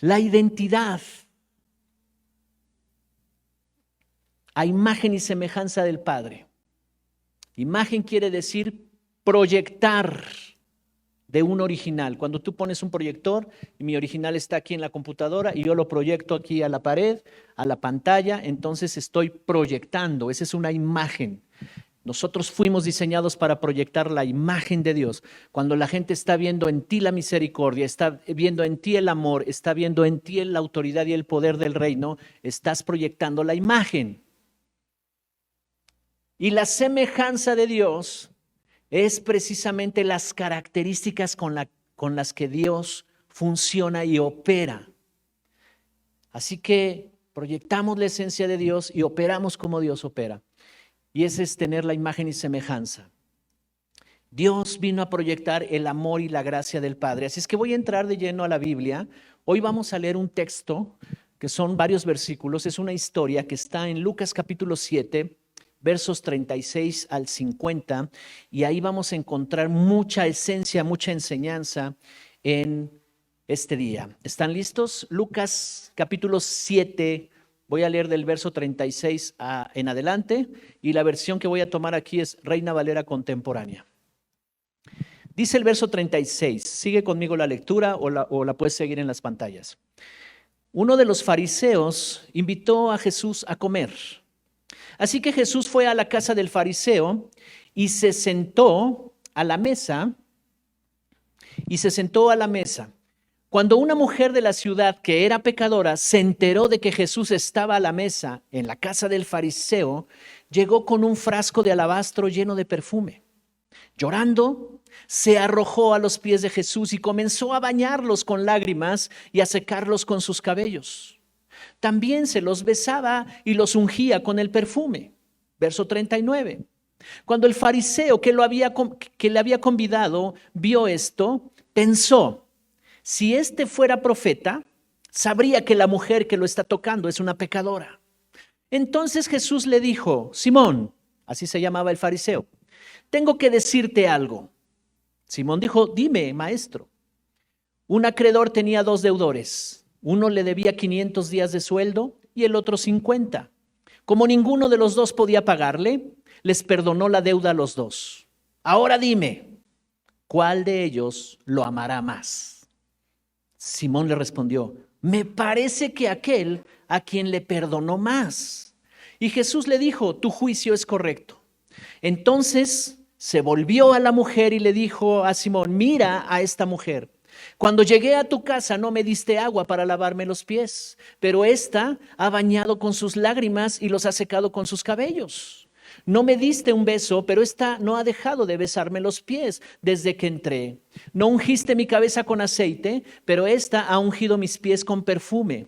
La identidad, a imagen y semejanza del Padre. Imagen quiere decir proyectar de un original. Cuando tú pones un proyector y mi original está aquí en la computadora y yo lo proyecto aquí a la pared, a la pantalla, entonces estoy proyectando. Esa es una imagen. Nosotros fuimos diseñados para proyectar la imagen de Dios. Cuando la gente está viendo en ti la misericordia, está viendo en ti el amor, está viendo en ti la autoridad y el poder del reino, estás proyectando la imagen. Y la semejanza de Dios es precisamente las características con las que Dios funciona y opera. Así que proyectamos la esencia de Dios y operamos como Dios opera. Y ese es tener la imagen y semejanza. Dios vino a proyectar el amor y la gracia del Padre. Así es que voy a entrar de lleno a la Biblia. Hoy vamos a leer un texto que son varios versículos. Es una historia que está en Lucas capítulo 7, versos 36 al 50. Y ahí vamos a encontrar mucha esencia, mucha enseñanza en este día. ¿Están listos? Lucas capítulo 7. Voy a leer del verso 36 en adelante y la versión que voy a tomar aquí es Reina Valera contemporánea. Dice el verso 36, sigue conmigo la lectura o la puedes seguir en las pantallas. Uno de los fariseos invitó a Jesús a comer. Así que Jesús fue a la casa del fariseo y se sentó a la mesa. Cuando una mujer de la ciudad que era pecadora se enteró de que Jesús estaba a la mesa en la casa del fariseo, llegó con un frasco de alabastro lleno de perfume. Llorando, se arrojó a los pies de Jesús y comenzó a bañarlos con lágrimas y a secarlos con sus cabellos. También se los besaba y los ungía con el perfume. Verso 39. Cuando el fariseo que le había convidado vio esto, pensó: si este fuera profeta, sabría que la mujer que lo está tocando es una pecadora. Entonces Jesús le dijo: Simón, así se llamaba el fariseo, tengo que decirte algo. Simón dijo: dime, maestro. Un acreedor tenía 2 deudores. Uno le debía 500 días de sueldo y el otro 50. Como ninguno de los dos podía pagarle, les perdonó la deuda a los dos. Ahora dime, ¿cuál de ellos lo amará más? Simón le respondió: me parece que aquel a quien le perdonó más. Y Jesús le dijo: tu juicio es correcto. Entonces se volvió a la mujer y le dijo a Simón: mira a esta mujer. Cuando llegué a tu casa no me diste agua para lavarme los pies, pero ésta ha bañado con sus lágrimas y los ha secado con sus cabellos. No me diste un beso, pero ésta no ha dejado de besarme los pies desde que entré. No ungiste mi cabeza con aceite, pero ésta ha ungido mis pies con perfume.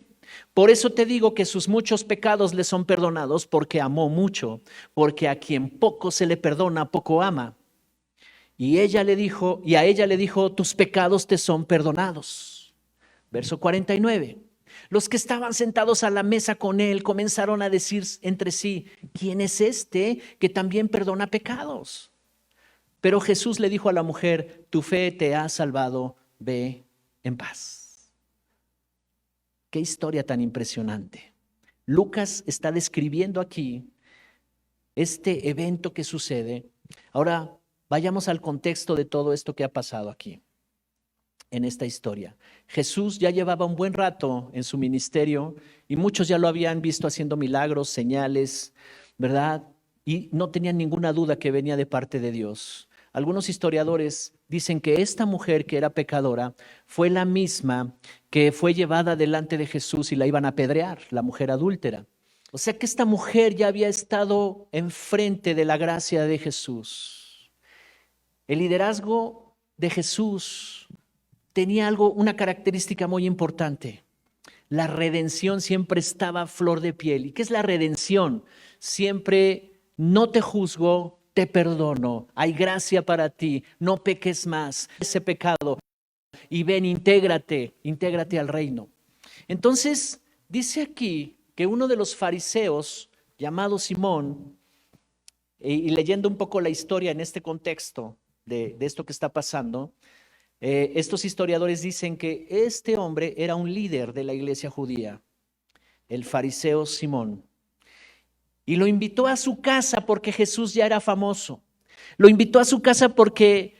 Por eso te digo que sus muchos pecados le son perdonados, porque amó mucho, porque a quien poco se le perdona, poco ama. Y a ella le dijo: tus pecados te son perdonados. Verso 49. Los que estaban sentados a la mesa con él comenzaron a decir entre sí: ¿quién es este que también perdona pecados? Pero Jesús le dijo a la mujer: tu fe te ha salvado, ve en paz. Qué historia tan impresionante. Lucas está describiendo aquí este evento que sucede. Ahora vayamos al contexto de todo esto que ha pasado aquí, en esta historia. Jesús ya llevaba un buen rato en su ministerio y muchos ya lo habían visto haciendo milagros, señales, ¿verdad? Y no tenían ninguna duda que venía de parte de Dios. Algunos historiadores dicen que esta mujer que era pecadora fue la misma que fue llevada delante de Jesús y la iban a apedrear, la mujer adúltera. O sea que esta mujer ya había estado enfrente de la gracia de Jesús. El liderazgo de Jesús tenía una característica muy importante. La redención siempre estaba a flor de piel. ¿Y qué es la redención? Siempre: no te juzgo, te perdono, hay gracia para ti, no peques más ese pecado y ven, intégrate al reino. Entonces, dice aquí que uno de los fariseos, llamado Simón, y leyendo un poco la historia en este contexto de esto que está pasando, Estos historiadores dicen que este hombre era un líder de la iglesia judía, el fariseo Simón, y lo invitó a su casa porque Jesús ya era famoso. Lo invitó a su casa porque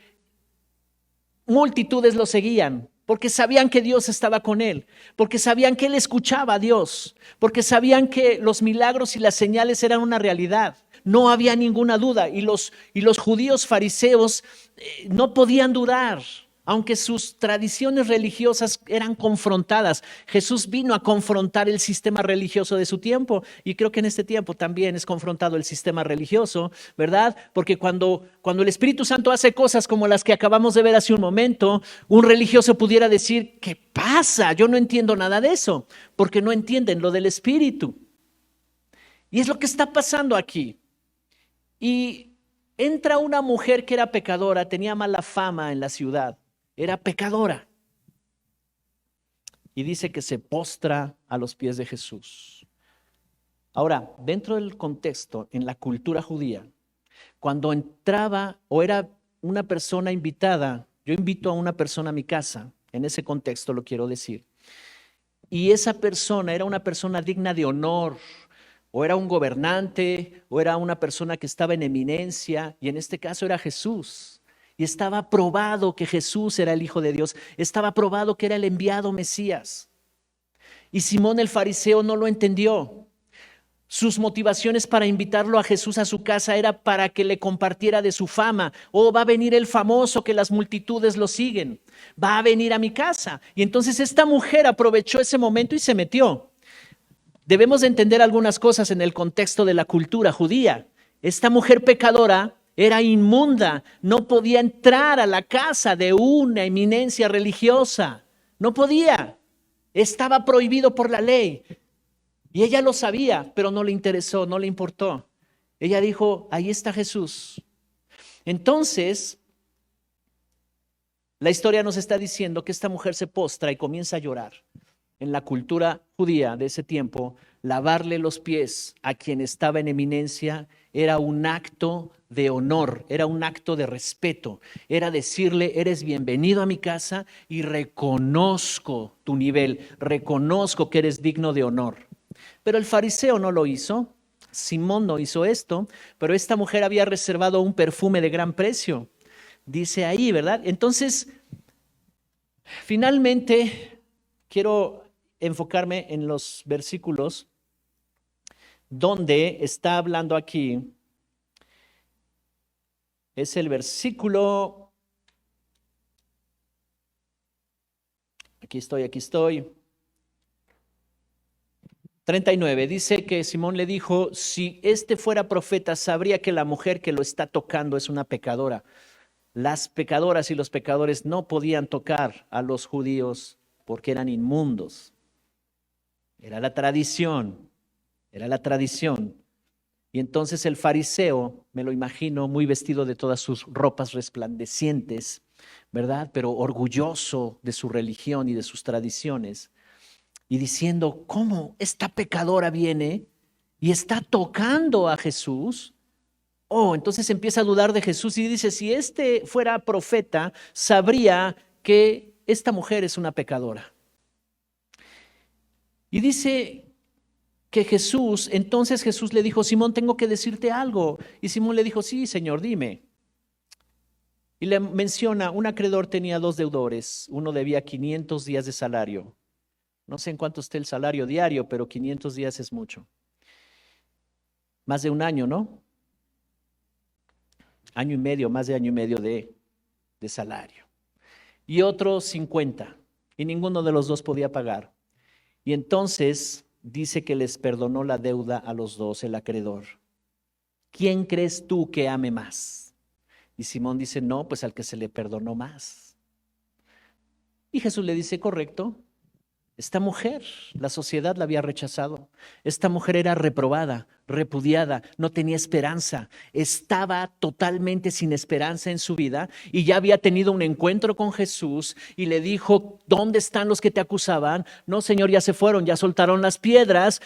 multitudes lo seguían, porque sabían que Dios estaba con él, porque sabían que él escuchaba a Dios, porque sabían que los milagros y las señales eran una realidad. No había ninguna duda y los judíos fariseos no podían dudar. Aunque sus tradiciones religiosas eran confrontadas, Jesús vino a confrontar el sistema religioso de su tiempo, y creo que en este tiempo también es confrontado el sistema religioso, ¿verdad? Porque cuando el Espíritu Santo hace cosas como las que acabamos de ver hace un momento, un religioso pudiera decir: ¿qué pasa? Yo no entiendo nada de eso, porque no entienden lo del Espíritu. Y es lo que está pasando aquí. Y entra una mujer que era pecadora, tenía mala fama en la ciudad. Era pecadora. Y dice que se postra a los pies de Jesús. Ahora, dentro del contexto, en la cultura judía, cuando entraba o era una persona invitada, yo invito a una persona a mi casa, en ese contexto lo quiero decir, y esa persona era una persona digna de honor, o era un gobernante, o era una persona que estaba en eminencia, y en este caso era Jesús. Y estaba probado que Jesús era el Hijo de Dios. Estaba probado que era el enviado Mesías. Y Simón el fariseo no lo entendió. Sus motivaciones para invitarlo a Jesús a su casa era para que le compartiera de su fama. Oh, va a venir el famoso que las multitudes lo siguen. Va a venir a mi casa. Y entonces esta mujer aprovechó ese momento y se metió. Debemos de entender algunas cosas en el contexto de la cultura judía. Esta mujer pecadora era inmunda, no podía entrar a la casa de una eminencia religiosa, no podía, estaba prohibido por la ley. Y ella lo sabía, pero no le interesó, no le importó. Ella dijo: ahí está Jesús. Entonces, la historia nos está diciendo que esta mujer se postra y comienza a llorar. En la cultura judía de ese tiempo, lavarle los pies a quien estaba en eminencia era un acto de honor, era un acto de respeto, era decirle: eres bienvenido a mi casa y reconozco tu nivel, reconozco que eres digno de honor. Pero el fariseo no lo hizo, Simón no hizo esto, pero esta mujer había reservado un perfume de gran precio, dice ahí, ¿verdad? Entonces, finalmente, quiero enfocarme en los versículos donde está hablando aquí. Es el versículo, aquí estoy. 39, dice que Simón le dijo: si este fuera profeta, sabría que la mujer que lo está tocando es una pecadora. Las pecadoras y los pecadores no podían tocar a los judíos porque eran inmundos. Era la tradición. Y entonces el fariseo, me lo imagino muy vestido de todas sus ropas resplandecientes, ¿verdad? Pero orgulloso de su religión y de sus tradiciones, y diciendo: ¿cómo esta pecadora viene y está tocando a Jesús? Oh, entonces empieza a dudar de Jesús y dice: si este fuera profeta, sabría que esta mujer es una pecadora. Y dice que entonces Jesús le dijo: Simón, tengo que decirte algo. Y Simón le dijo: sí, Señor, dime. Y le menciona: un acreedor tenía 2 deudores, uno debía 500 días de salario. No sé en cuánto esté el salario diario, pero 500 días es mucho. Más de un año, ¿no? Año y medio, más de año y medio de salario. Y otro 50, y ninguno de los dos podía pagar. Y entonces dice que les perdonó la deuda a los dos, el acreedor. ¿Quién crees tú que ame más? Y Simón dice: no, pues al que se le perdonó más. Y Jesús le dice: correcto. Esta mujer, la sociedad la había rechazado. Esta mujer era reprobada, repudiada, no tenía esperanza. Estaba totalmente sin esperanza en su vida y ya había tenido un encuentro con Jesús y le dijo: ¿dónde están los que te acusaban? No, Señor, ya se fueron, ya soltaron las piedras.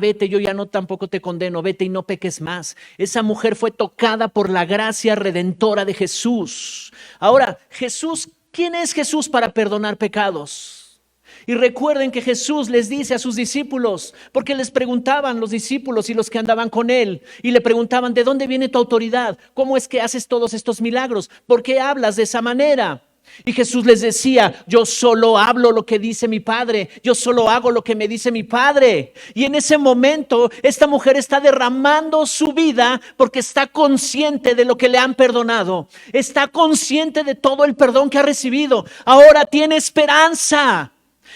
Vete, yo ya no tampoco te condeno, vete y no peques más. Esa mujer fue tocada por la gracia redentora de Jesús. Ahora, Jesús ¿Quién es Jesús para perdonar pecados? Y recuerden que Jesús les dice a sus discípulos, porque les preguntaban los discípulos y los que andaban con él, y le preguntaban, ¿de dónde viene tu autoridad? ¿Cómo es que haces todos estos milagros? ¿Por qué hablas de esa manera? Y Jesús les decía, yo solo hablo lo que dice mi Padre, yo solo hago lo que me dice mi Padre. Y en ese momento esta mujer está derramando su vida porque está consciente de lo que le han perdonado, está consciente de todo el perdón que ha recibido. Ahora tiene esperanza.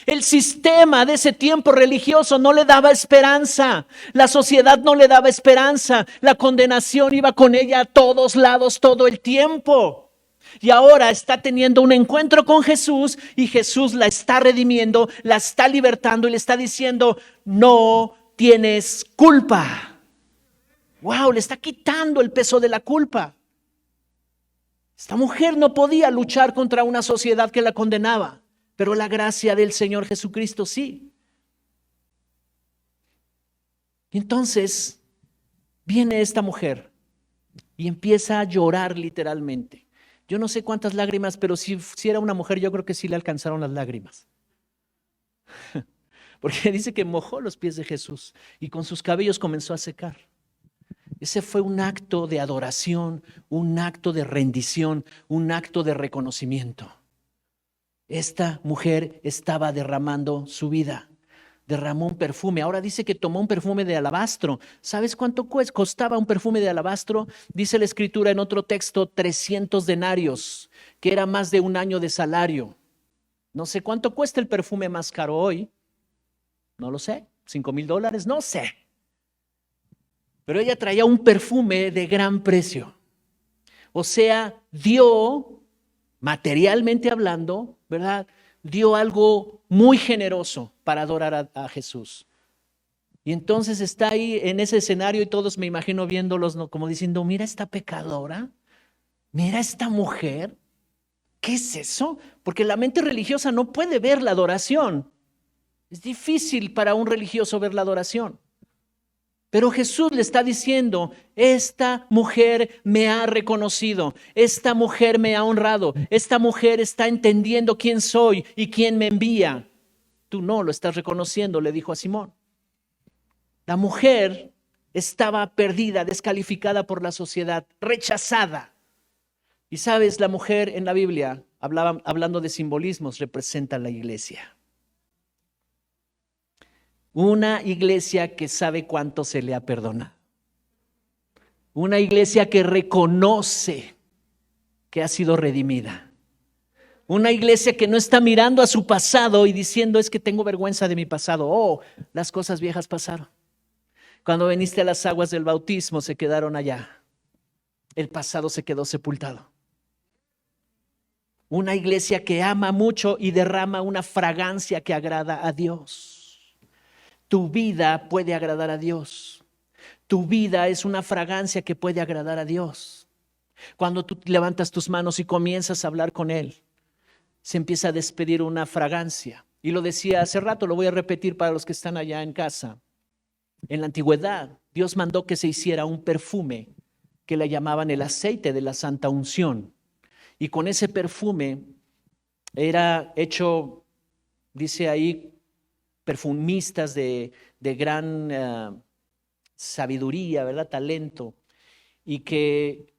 El sistema de ese tiempo religioso no le daba esperanza, la sociedad no le daba esperanza, la condenación iba con ella a todos lados todo el tiempo. Y ahora está teniendo un encuentro con Jesús y Jesús la está redimiendo, la está libertando y le está diciendo, no tienes culpa. Wow, le está quitando el peso de la culpa. Esta mujer no podía luchar contra una sociedad que la condenaba, pero la gracia del Señor Jesucristo sí. Y entonces viene esta mujer y empieza a llorar literalmente. Yo no sé cuántas lágrimas, pero si era una mujer, yo creo que sí le alcanzaron las lágrimas. Porque dice que mojó los pies de Jesús y con sus cabellos comenzó a secar. Ese fue un acto de adoración, un acto de rendición, un acto de reconocimiento. Esta mujer estaba derramando su vida. Derramó un perfume. Ahora dice que tomó un perfume de alabastro. ¿Sabes cuánto costaba un perfume de alabastro? Dice la escritura en otro texto, 300 denarios, que era más de un año de salario. No sé cuánto cuesta el perfume más caro hoy. No lo sé. $5,000, no sé. Pero ella traía un perfume de gran precio. O sea, dio, materialmente hablando, ¿verdad?, dio algo muy generoso para adorar a Jesús. Y entonces está ahí en ese escenario y todos me imagino viéndolos, ¿no?, como diciendo, mira esta pecadora, mira esta mujer, ¿qué es eso? Porque la mente religiosa no puede ver la adoración. Es difícil para un religioso ver la adoración. Pero Jesús le está diciendo, esta mujer me ha reconocido, esta mujer me ha honrado, esta mujer está entendiendo quién soy y quién me envía. Tú no lo estás reconociendo, le dijo a Simón. La mujer estaba perdida, descalificada por la sociedad, rechazada. Y sabes, la mujer en la Biblia, hablando de simbolismos, representa a la iglesia. Una iglesia que sabe cuánto se le ha perdonado. Una iglesia que reconoce que ha sido redimida. Una iglesia que no está mirando a su pasado y diciendo, es que tengo vergüenza de mi pasado. Oh, las cosas viejas pasaron. Cuando viniste a las aguas del bautismo se quedaron allá. El pasado se quedó sepultado. Una iglesia que ama mucho y derrama una fragancia que agrada a Dios. Tu vida puede agradar a Dios. Tu vida es una fragancia que puede agradar a Dios. Cuando tú levantas tus manos y comienzas a hablar con Él, se empieza a despedir una fragancia. Y lo decía hace rato, lo voy a repetir para los que están allá en casa. En la antigüedad, Dios mandó que se hiciera un perfume que le llamaban el aceite de la santa unción. Y con ese perfume era hecho, dice ahí, perfumistas de gran sabiduría, ¿verdad?, talento, y que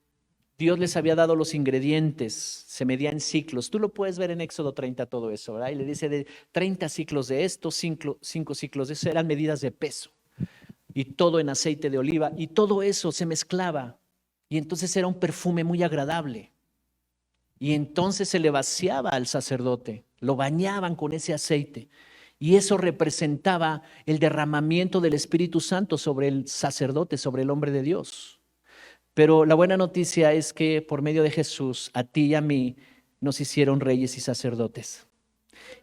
Dios les había dado los ingredientes, se medía en ciclos. Tú lo puedes ver en Éxodo 30 todo eso, ¿verdad? Y le dice de 30 ciclos de esto, 5 ciclos de eso, eran medidas de peso. Y todo en aceite de oliva, y todo eso se mezclaba. Y entonces era un perfume muy agradable. Y entonces se le vaciaba al sacerdote, lo bañaban con ese aceite. Y eso representaba el derramamiento del Espíritu Santo sobre el sacerdote, sobre el hombre de Dios. Pero la buena noticia es que por medio de Jesús, a ti y a mí, nos hicieron reyes y sacerdotes.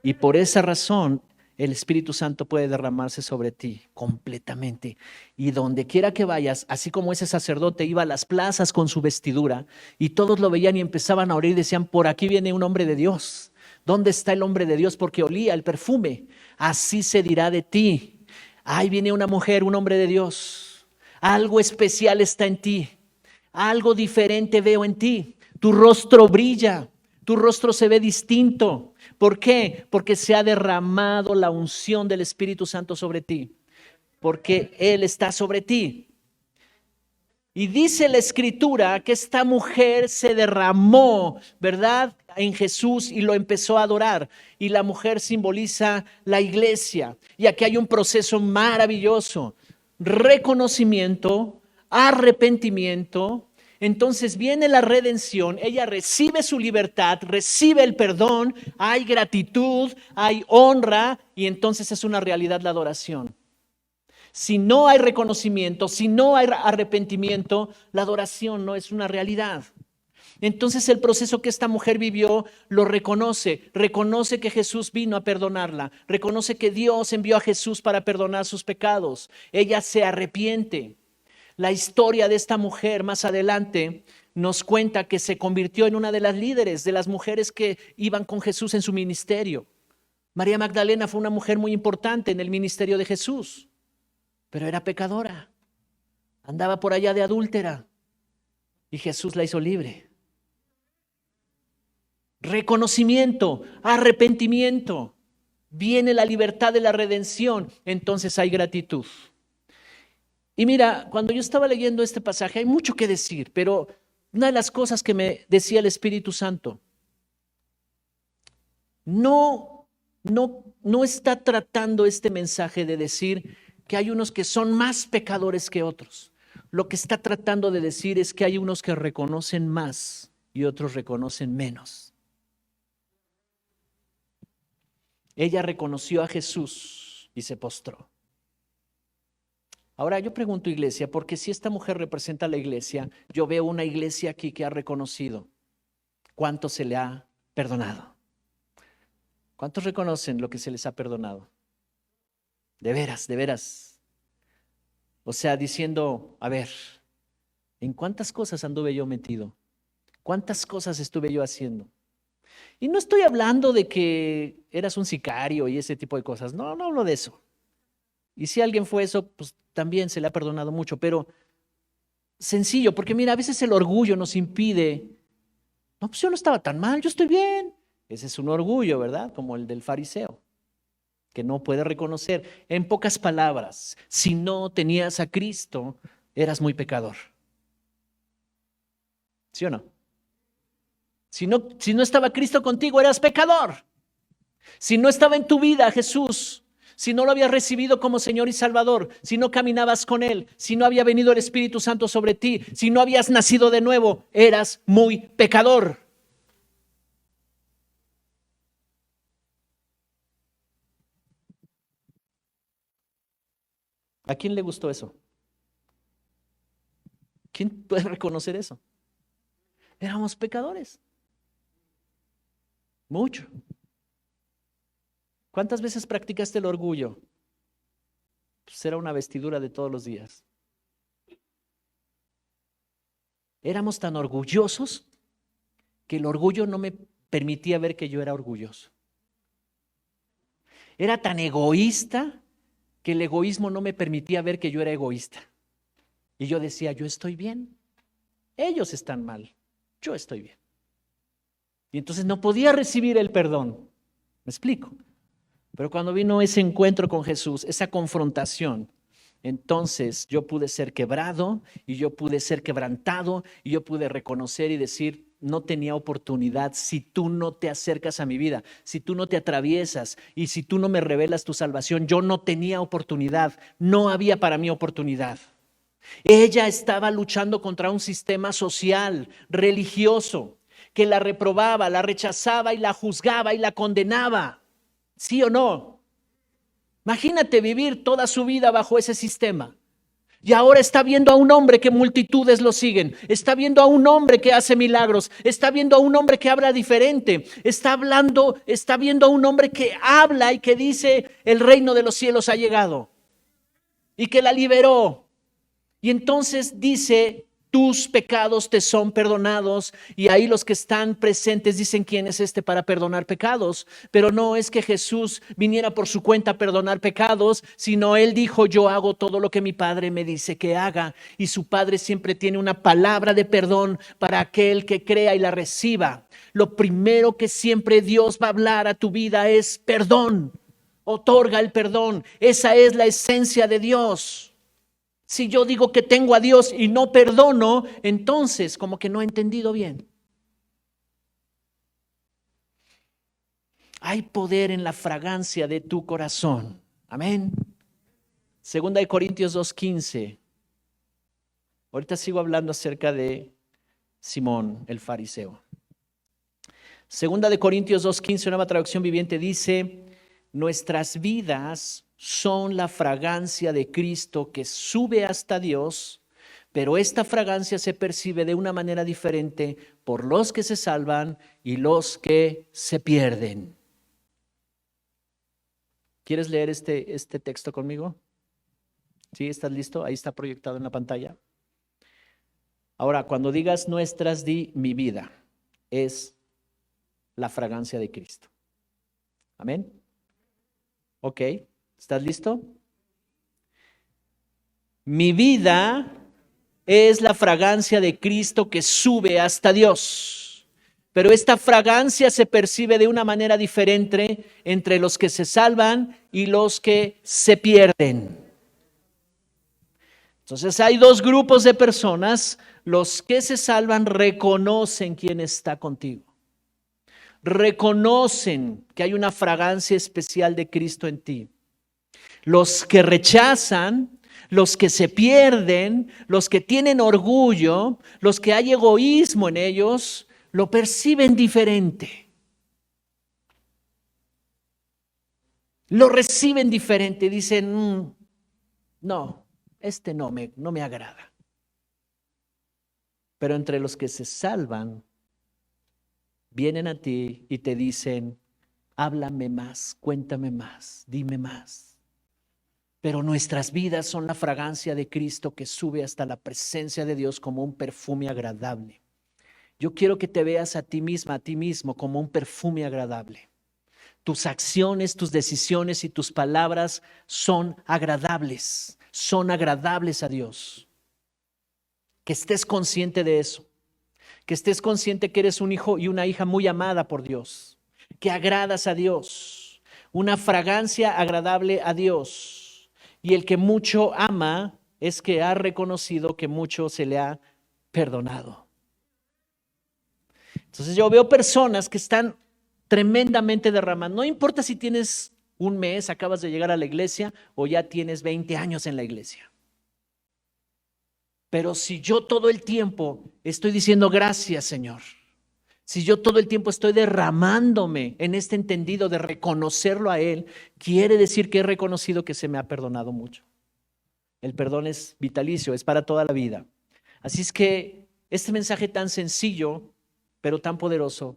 Y por esa razón, el Espíritu Santo puede derramarse sobre ti completamente. Y donde quiera que vayas, así como ese sacerdote iba a las plazas con su vestidura, y todos lo veían y empezaban a orar y decían, por aquí viene un hombre de Dios. ¿Dónde está el hombre de Dios? Porque olía el perfume. Así se dirá de ti. Ahí viene una mujer, un hombre de Dios. Algo especial está en ti. Algo diferente veo en ti. Tu rostro brilla. Tu rostro se ve distinto. ¿Por qué? Porque se ha derramado la unción del Espíritu Santo sobre ti. Porque Él está sobre ti. Y dice la Escritura que esta mujer se derramó, ¿verdad?, en Jesús y lo empezó a adorar. Y la mujer simboliza la iglesia. Y aquí hay un proceso maravilloso. Reconocimiento, arrepentimiento. Entonces viene la redención, ella recibe su libertad, recibe el perdón, hay gratitud, hay honra y entonces es una realidad la adoración. Si no hay reconocimiento, si no hay arrepentimiento, la adoración no es una realidad. Entonces el proceso que esta mujer vivió lo reconoce que Jesús vino a perdonarla, reconoce que Dios envió a Jesús para perdonar sus pecados. Ella se arrepiente. La historia de esta mujer más adelante nos cuenta que se convirtió en una de las líderes de las mujeres que iban con Jesús en su ministerio. María Magdalena fue una mujer muy importante en el ministerio de Jesús, pero era pecadora, andaba por allá de adúltera y Jesús la hizo libre. Reconocimiento, arrepentimiento, viene la libertad de la redención, entonces hay gratitud. Y mira, cuando yo estaba leyendo este pasaje hay mucho que decir, pero una de las cosas que me decía el Espíritu Santo, no está tratando este mensaje de decir que hay unos que son más pecadores que otros. Lo que está tratando de decir es que hay unos que reconocen más y otros reconocen menos. Ella reconoció a Jesús y se postró. Ahora yo pregunto, iglesia, porque si esta mujer representa a la iglesia, yo veo una iglesia aquí que ha reconocido cuánto se le ha perdonado. ¿Cuántos reconocen lo que se les ha perdonado? De veras, de veras. O sea, diciendo, a ver, ¿en cuántas cosas anduve yo metido? ¿Cuántas cosas estuve yo haciendo? Y no estoy hablando de que eras un sicario y ese tipo de cosas. No hablo de eso. Y si alguien fue eso, pues también se le ha perdonado mucho, pero sencillo, porque mira, a veces el orgullo nos impide. No, pues yo no estaba tan mal, yo estoy bien. Ese es un orgullo, ¿verdad? Como el del fariseo, que no puede reconocer. En pocas palabras, si no tenías a Cristo, eras muy pecador. ¿Sí o no? Si no estaba Cristo contigo, eras pecador. Si no estaba en tu vida Jesús, si no lo habías recibido como Señor y Salvador, si no caminabas con Él, si no había venido el Espíritu Santo sobre ti, si no habías nacido de nuevo, eras muy pecador. ¿A quién le gustó eso? ¿Quién puede reconocer eso? Éramos pecadores. Mucho. ¿Cuántas veces practicaste el orgullo? Pues era una vestidura de todos los días. Éramos tan orgullosos que el orgullo no me permitía ver que yo era orgulloso. Era tan egoísta que el egoísmo no me permitía ver que yo era egoísta. Y yo decía, yo estoy bien, ellos están mal, yo estoy bien. Y entonces no podía recibir el perdón. ¿Me explico? Pero cuando vino ese encuentro con Jesús, esa confrontación, entonces yo pude ser quebrado y yo pude ser quebrantado y yo pude reconocer y decir, no tenía oportunidad si tú no te acercas a mi vida, si tú no te atraviesas y si tú no me revelas tu salvación, yo no tenía oportunidad, no había para mí oportunidad. Ella estaba luchando contra un sistema social, religioso, que la reprobaba, la rechazaba y la juzgaba y la condenaba. ¿Sí o no? Imagínate vivir toda su vida bajo ese sistema. Y ahora está viendo a un hombre que multitudes lo siguen. Está viendo a un hombre que hace milagros. Está viendo a un hombre que habla diferente. Está viendo a un hombre que habla y que dice, el reino de los cielos ha llegado. Y que la liberó. Y entonces dice, tus pecados te son perdonados. Y ahí los que están presentes dicen, ¿quién es este para perdonar pecados? Pero no es que Jesús viniera por su cuenta a perdonar pecados, sino Él dijo, yo hago todo lo que mi Padre me dice que haga. Y su Padre siempre tiene una palabra de perdón para aquel que crea y la reciba. Lo primero que siempre Dios va a hablar a tu vida es perdón. Otorga el perdón. Esa es la esencia de Dios. Si yo digo que tengo a Dios y no perdono, entonces como que no he entendido bien. Hay poder en la fragancia de tu corazón. Amén. Segunda de Corintios 2:15. Ahorita sigo hablando acerca de Simón, el fariseo. Segunda de Corintios 2:15, Nueva Traducción Viviente, dice, nuestras vidas son la fragancia de Cristo que sube hasta Dios, pero esta fragancia se percibe de una manera diferente por los que se salvan y los que se pierden. ¿Quieres leer este texto conmigo? ¿Sí? ¿Estás listo? Ahí está proyectado en la pantalla. Ahora, cuando digas nuestras, di mi vida. Es la fragancia de Cristo. Amén. Ok. ¿Estás listo? Mi vida es la fragancia de Cristo que sube hasta Dios. Pero esta fragancia se percibe de una manera diferente entre los que se salvan y los que se pierden. Entonces hay dos grupos de personas. Los que se salvan reconocen quién está contigo. Reconocen que hay una fragancia especial de Cristo en ti. Los que rechazan, los que se pierden, los que tienen orgullo, los que hay egoísmo en ellos, lo perciben diferente. Lo reciben diferente. Dicen, no, este no me agrada. Pero entre los que se salvan, vienen a ti y te dicen, háblame más, cuéntame más, dime más. Pero nuestras vidas son la fragancia de Cristo que sube hasta la presencia de Dios como un perfume agradable. Yo quiero que te veas a ti misma, a ti mismo como un perfume agradable. Tus acciones, tus decisiones y tus palabras son agradables a Dios. Que estés consciente de eso. Que estés consciente que eres un hijo y una hija muy amada por Dios. Que agradas a Dios. Una fragancia agradable a Dios. Y el que mucho ama es que ha reconocido que mucho se le ha perdonado. Entonces yo veo personas que están tremendamente derramando. No importa si tienes un mes, acabas de llegar a la iglesia o ya tienes 20 años en la iglesia. Pero si yo todo el tiempo estoy diciendo gracias, Señor. Si yo todo el tiempo estoy derramándome en este entendido de reconocerlo a Él, quiere decir que he reconocido que se me ha perdonado mucho. El perdón es vitalicio, es para toda la vida. Así es que este mensaje tan sencillo, pero tan poderoso,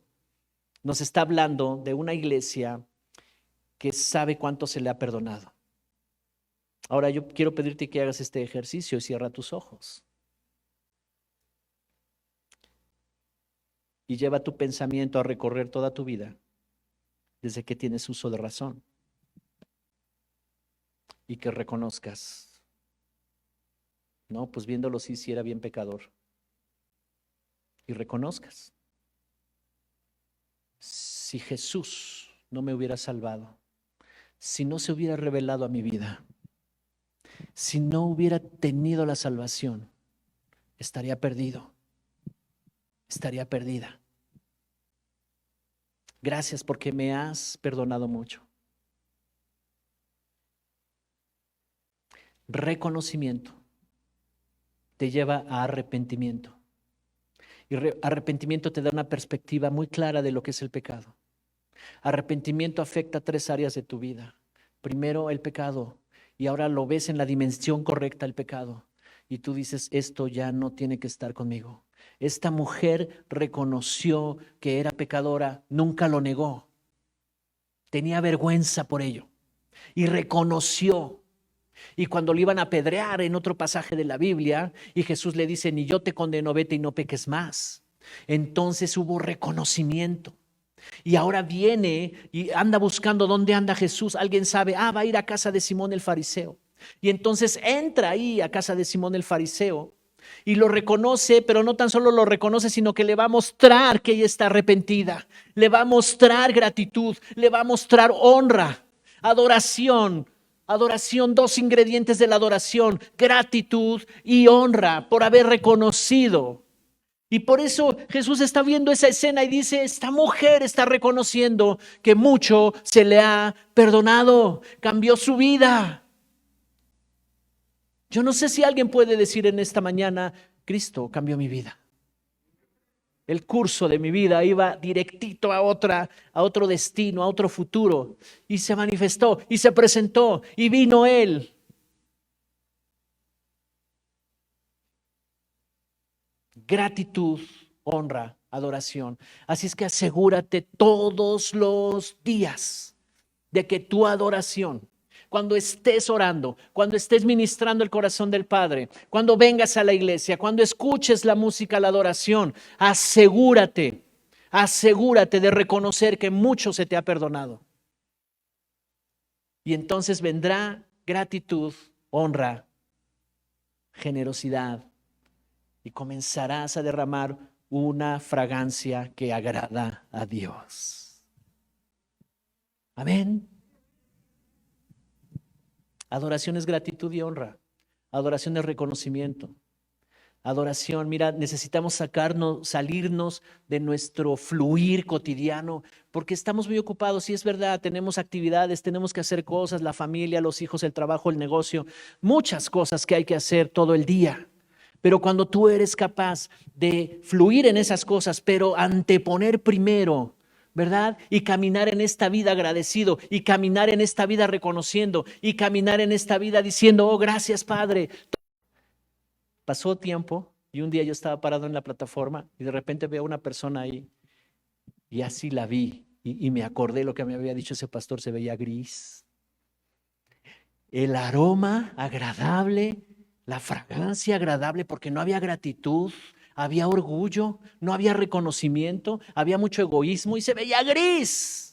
nos está hablando de una iglesia que sabe cuánto se le ha perdonado. Ahora yo quiero pedirte que hagas este ejercicio y cierra tus ojos. Y lleva tu pensamiento a recorrer toda tu vida desde que tienes uso de razón. Y que reconozcas, no, pues viéndolo sí era bien pecador. Y reconozcas, si Jesús no me hubiera salvado, si no se hubiera revelado a mi vida, si no hubiera tenido la salvación, estaría perdido. Estaría perdida. Gracias porque me has perdonado mucho. Reconocimiento te lleva a arrepentimiento. Y arrepentimiento te da una perspectiva muy clara de lo que es el pecado. Arrepentimiento afecta 3 áreas de tu vida. Primero, el pecado. Y ahora lo ves en la dimensión correcta el pecado. Y tú dices, esto ya no tiene que estar conmigo. Esta mujer reconoció que era pecadora, nunca lo negó. Tenía vergüenza por ello y reconoció. Y cuando lo iban a apedrear en otro pasaje de la Biblia, y Jesús le dice, ni yo te condeno, vete y no peques más. Entonces hubo reconocimiento. Y ahora viene y anda buscando dónde anda Jesús. Alguien sabe, va a ir a casa de Simón el fariseo. Y entonces entra ahí a casa de Simón el fariseo y lo reconoce, pero no tan solo lo reconoce, sino que le va a mostrar que ella está arrepentida. Le va a mostrar gratitud, le va a mostrar honra, adoración. Adoración, dos ingredientes de la adoración, gratitud y honra por haber reconocido. Y por eso Jesús está viendo esa escena y dice, esta mujer está reconociendo que mucho se le ha perdonado, cambió su vida. Yo no sé si alguien puede decir en esta mañana, Cristo cambió mi vida. El curso de mi vida iba directito a otro destino, a otro futuro. Y se manifestó, y se presentó, y vino Él. Gratitud, honra, adoración. Así es que asegúrate todos los días de que tu adoración, cuando estés orando, cuando estés ministrando el corazón del Padre, cuando vengas a la iglesia, cuando escuches la música, la adoración, asegúrate de reconocer que mucho se te ha perdonado. Y entonces vendrá gratitud, honra, generosidad, y comenzarás a derramar una fragancia que agrada a Dios. Amén. Adoración es gratitud y honra. Adoración es reconocimiento. Adoración, mira, necesitamos salirnos de nuestro fluir cotidiano, porque estamos muy ocupados. Sí, es verdad, tenemos actividades, tenemos que hacer cosas, la familia, los hijos, el trabajo, el negocio, muchas cosas que hay que hacer todo el día. Pero cuando tú eres capaz de fluir en esas cosas, pero anteponer primero, ¿verdad? Y caminar en esta vida agradecido, y caminar en esta vida reconociendo, y caminar en esta vida diciendo, oh, gracias, Padre. Pasó tiempo y un día yo estaba parado en la plataforma y de repente veo a una persona ahí y así la vi y me acordé lo que me había dicho ese pastor, se veía gris. El aroma agradable, la fragancia agradable, porque no había gratitud, había orgullo, no había reconocimiento, había mucho egoísmo y se veía gris.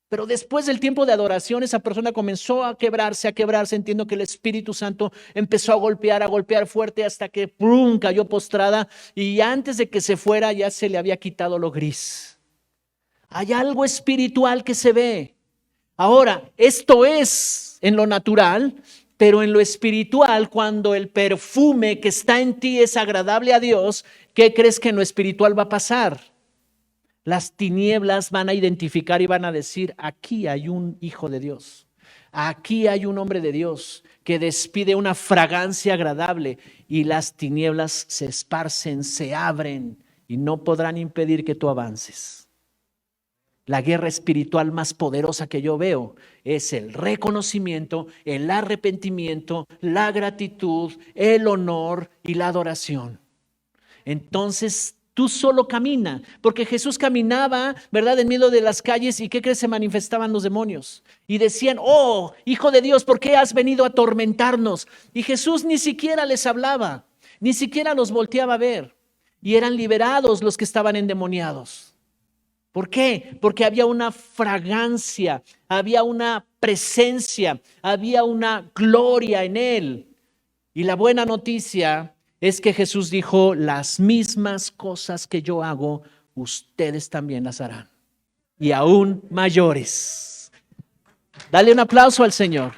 Pero después del tiempo de adoración, esa persona comenzó a quebrarse. Entiendo que el Espíritu Santo empezó a golpear fuerte hasta que ¡prum!, cayó postrada. Y antes de que se fuera, ya se le había quitado lo gris. Hay algo espiritual que se ve. Ahora, esto es en lo natural, pero en lo espiritual, cuando el perfume que está en ti es agradable a Dios, ¿qué crees que en lo espiritual va a pasar? Las tinieblas van a identificar y van a decir, aquí hay un hijo de Dios, aquí hay un hombre de Dios que despide una fragancia agradable, y las tinieblas se esparcen, se abren y no podrán impedir que tú avances. La guerra espiritual más poderosa que yo veo es el reconocimiento, el arrepentimiento, la gratitud, el honor y la adoración. Entonces, tú solo camina, porque Jesús caminaba, ¿verdad?, en medio de las calles, y ¿qué crees? Se manifestaban los demonios y decían, oh, Hijo de Dios, ¿por qué has venido a atormentarnos? Y Jesús ni siquiera les hablaba, ni siquiera los volteaba a ver, y eran liberados los que estaban endemoniados. ¿Por qué? Porque había una fragancia, había una presencia, había una gloria en él. Y la buena noticia es que Jesús dijo, las mismas cosas que yo hago, ustedes también las harán, y aún mayores. Dale un aplauso al Señor.